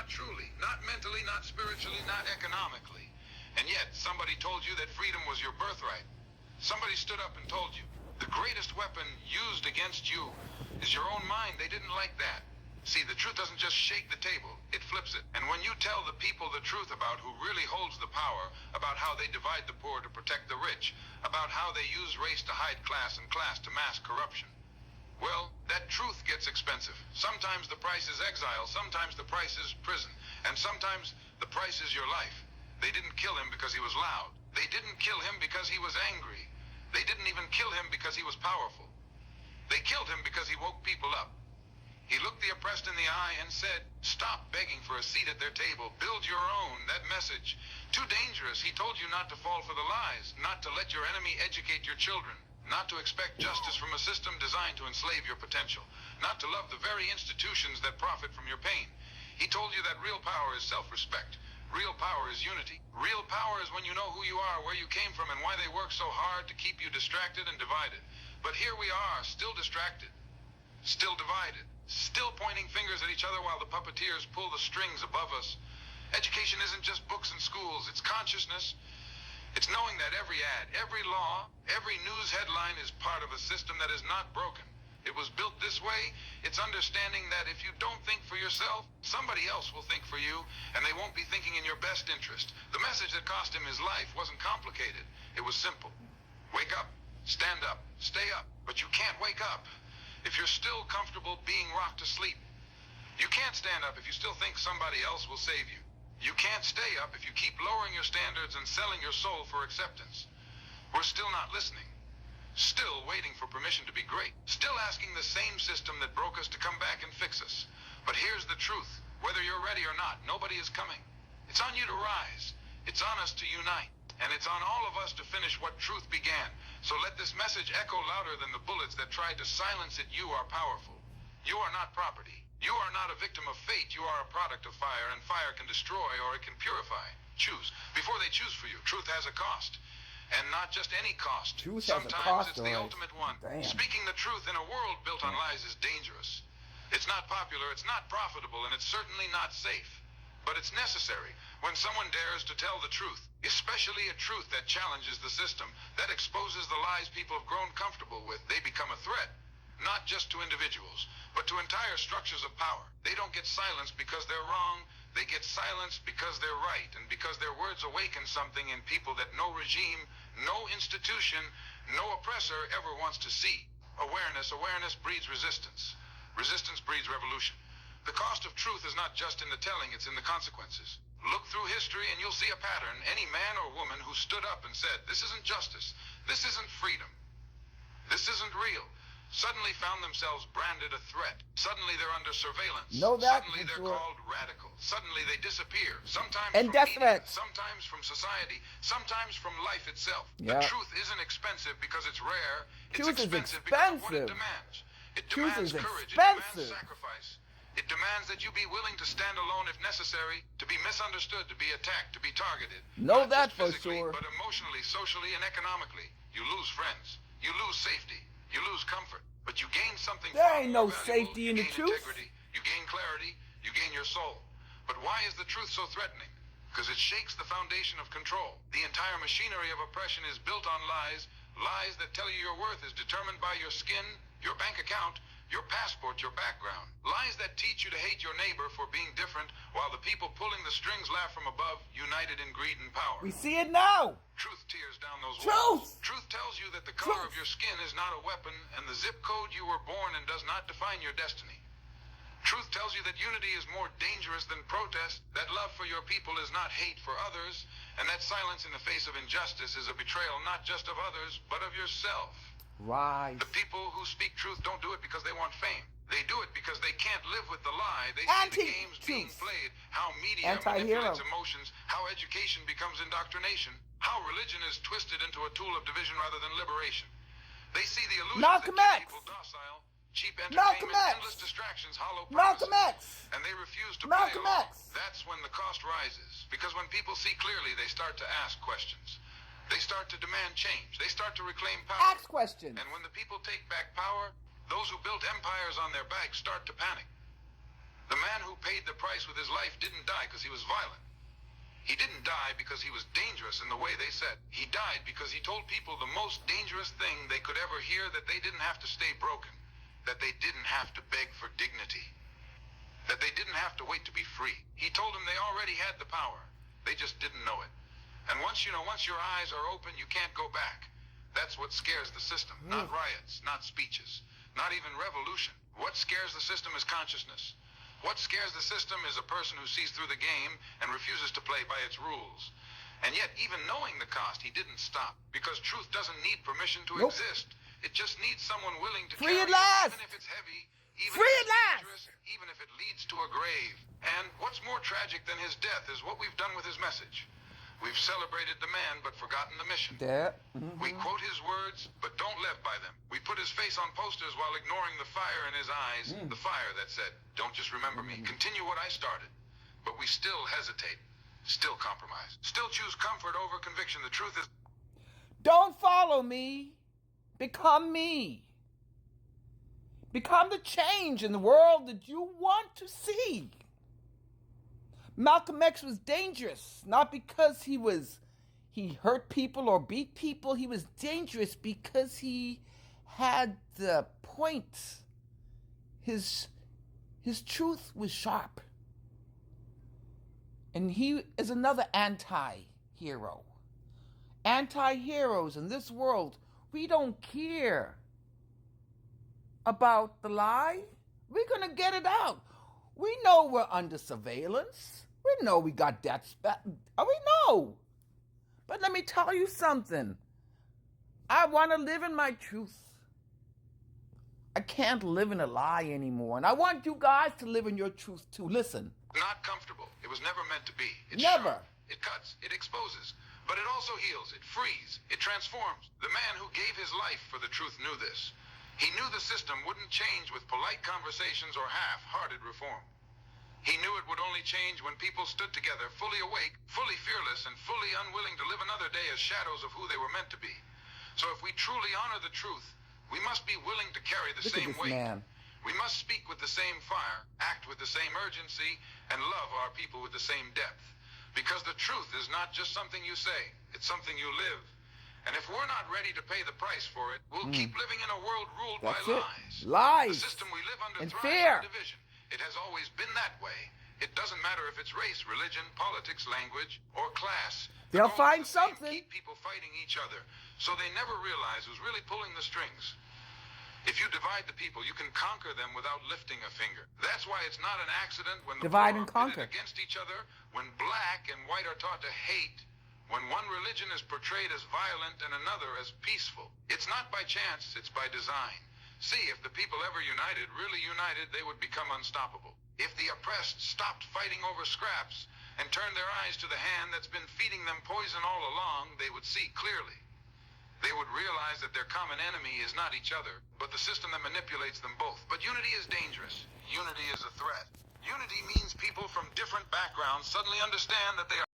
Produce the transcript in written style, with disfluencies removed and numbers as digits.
not truly, not mentally, not spiritually, not economically. And yet, somebody told you that freedom was your birthright. Somebody stood up and told you, the greatest weapon used against you is your own mind. They didn't like that. See, the truth doesn't just shake the table, it flips it. And when you tell the people the truth about who really holds the power, about how they divide the poor to protect the rich, about how they use race to hide class and class to mask corruption, well, that truth gets expensive. Sometimes the price is exile, sometimes the price is prison, and sometimes the price is your life. They didn't kill him because he was loud. They didn't kill him because he was angry. They didn't even kill him because he was powerful. They killed him because he woke people up. He looked the oppressed in the eye and said, stop begging for a seat at their table. Build your own. That message. Too dangerous. He told you not to fall for the lies, not to let your enemy educate your children, not to expect justice from a system designed to enslave your potential, not to love the very institutions that profit from your pain. He told you that real power is self-respect. Real power is unity. Real power is when you know who you are, where you came from, and why they work so hard to keep you distracted and divided. But here we are, still distracted, still divided, still pointing fingers at each other while the puppeteers pull the strings above us. Education isn't just books and schools, it's consciousness. It's knowing that every ad, every law, every news headline is part of a system that is not broken. It was built this way. It's understanding that if you don't think for yourself, somebody else will think for you, and they won't be thinking in your best interest. The message that cost him his life wasn't complicated. It was simple. Wake up, stand up, stay up, but you can't wake up if you're still comfortable being rocked to sleep. You can't stand up if you still think somebody else will save you. You can't stay up if you keep lowering your standards and selling your soul for acceptance. We're still not listening. Still waiting for permission to be great. Still asking the same system that broke us to come back and fix us. But here's the truth. Whether you're ready or not, nobody is coming. It's on you to rise. It's on us to unite. And it's on all of us to finish what truth began. So let this message echo louder than the bullets that tried to silence it. You are powerful. You are not property. You are not a victim of fate. You are a product of fire, and fire can destroy or it can purify. Choose. Before they choose for you, truth has a cost. And not just any cost. Truth Sometimes has a cost, it's the right? ultimate one. Damn. Speaking the truth in a world built on lies is dangerous. It's not popular, it's not profitable, and it's certainly not safe. But it's necessary when someone dares to tell the truth, especially a truth that challenges the system, that exposes the lies people have grown comfortable with. They become a threat, not just to individuals, but to entire structures of power. They don't get silenced because they're wrong. They get silenced because they're right, and because their words awaken something in people that no regime, no institution, no oppressor ever wants to see. Awareness breeds resistance. Resistance breeds revolution. The cost of truth is not just in the telling, it's in the consequences. Look through history and you'll see a pattern. Any man or woman who stood up and said, this isn't justice, this isn't freedom, this isn't real, suddenly found themselves branded a threat. Suddenly they're under surveillance. Know that Suddenly they're sure. called radical. Suddenly they disappear. Sometimes And from death media, threats. sometimes from society, sometimes from life itself. Yeah. The truth isn't expensive because it's rare. It's Truth is expensive because of what it expensive. demands. It Truth demands is courage. expensive. It demands sacrifice. It demands that you be willing to stand alone if necessary, to be misunderstood, to be attacked, to be targeted. Know Not that just for physically, sure. but emotionally, socially, and economically. You lose friends. You lose safety. You lose comfort. But you gain something There far ain't more no valuable. safety in You the gain truth. integrity. You gain clarity. You gain your soul. But why is the truth so threatening? Because it shakes the foundation of control. The entire machinery of oppression is built on lies. Lies that tell you your worth is determined by your skin, your bank account, your passport, your background. Lies that teach you to hate your neighbor for being different, while the people pulling the strings laugh from above, united in greed and power. We see it now. Truth tears down those Truth! walls. Truth tells you that the color Truth! of your skin is not a weapon, and the zip code you were born in does not define your destiny. Truth tells you that unity is more dangerous than protest, that love for your people is not hate for others, and that silence in the face of injustice is a betrayal not just of others, but of yourself. Rise. The people who speak truth don't do it because they want fame. They do it because they can't live with the lie. They see the games being played, how media Anti-hero. manipulates emotions, how education becomes indoctrination, how religion is twisted into a tool of division rather than liberation. They see the illusions Malcolm that X. keep people docile, cheap Malcolm entertainment, X. endless distractions, hollow Malcolm promises, X. and they refuse to Malcolm play along. X. That's when the cost rises. Because when people see clearly, they start to ask questions. They start to demand change. They start to reclaim power. Ask questions. And when the people take back power, those who built empires on their backs start to panic. The man who paid the price with his life didn't die because he was violent. He didn't die because he was dangerous in the way they said. He died because he told people the most dangerous thing they could ever hear, that they didn't have to stay broken, that they didn't have to beg for dignity, that they didn't have to wait to be free. He told them they already had the power. They just didn't know it. And once your eyes are open, you can't go back. That's what scares the system. Not riots, not speeches, not even revolution. What scares the system is consciousness. What scares the system is a person who sees through the game and refuses to play by its rules. And yet, even knowing the cost, he didn't stop. Because truth doesn't need permission to exist. It just needs someone willing to Free carry at it, last! even if it's heavy, even Free if at it's last! dangerous, even if it leads to a grave. And what's more tragic than his death is what we've done with his message. We've celebrated the man, but forgotten the mission. We quote his words, but don't live by them. We put his face on posters while ignoring the fire in his eyes, the fire that said, don't just remember me, continue what I started. But we still hesitate, still compromise, still choose comfort over conviction. The truth is, Don't follow me. Become me. Become the change in the world that you want to see. Malcolm X was dangerous, not because he hurt people or beat people. He was dangerous because he had the point. His truth was sharp. And he is another anti-hero. Anti-heroes in this world, we don't care about the lie. We're going to get it out. We know we're under surveillance. We know we got death. We know. But let me tell you something. I want to live in my truth. I can't live in a lie anymore. And I want you guys to live in your truth too. Listen. not comfortable. It was never meant to be. It's Never. sharp, it cuts, it exposes, but it also heals, it frees, it transforms. The man who gave his life for the truth knew this. He knew the system wouldn't change with polite conversations or half-hearted reform. He knew it would only change when people stood together, fully awake, fully fearless, and fully unwilling to live another day as shadows of who they were meant to be. So if we truly honor the truth, we must be willing to carry the Look at same this weight. man. We must speak with the same fire, act with the same urgency, and love our people with the same depth. Because the truth is not just something you say, it's something you live. And if we're not ready to pay the price for it, we'll keep living in a world ruled by That's it. lies. Lies. The system we live under And thrives fear. on division. It has always been that way. It doesn't matter if it's race, religion, politics, language, or class. The They'll goal is find the same, something. Keep people fighting each other, so they never realize who's really pulling the strings. If you divide the people, you can conquer them without lifting a finger. That's why it's not an accident when the Divide poor and are pitted conquer. against each other, when black and white are taught to hate, when one religion is portrayed as violent and another as peaceful. It's not by chance, it's by design. See, if the people ever united, really united, they would become unstoppable. If the oppressed stopped fighting over scraps and turned their eyes to the hand that's been feeding them poison all along, they would see clearly. They would realize that their common enemy is not each other, but the system that manipulates them both. But unity is dangerous. Unity is a threat. Unity means people from different backgrounds suddenly understand that they are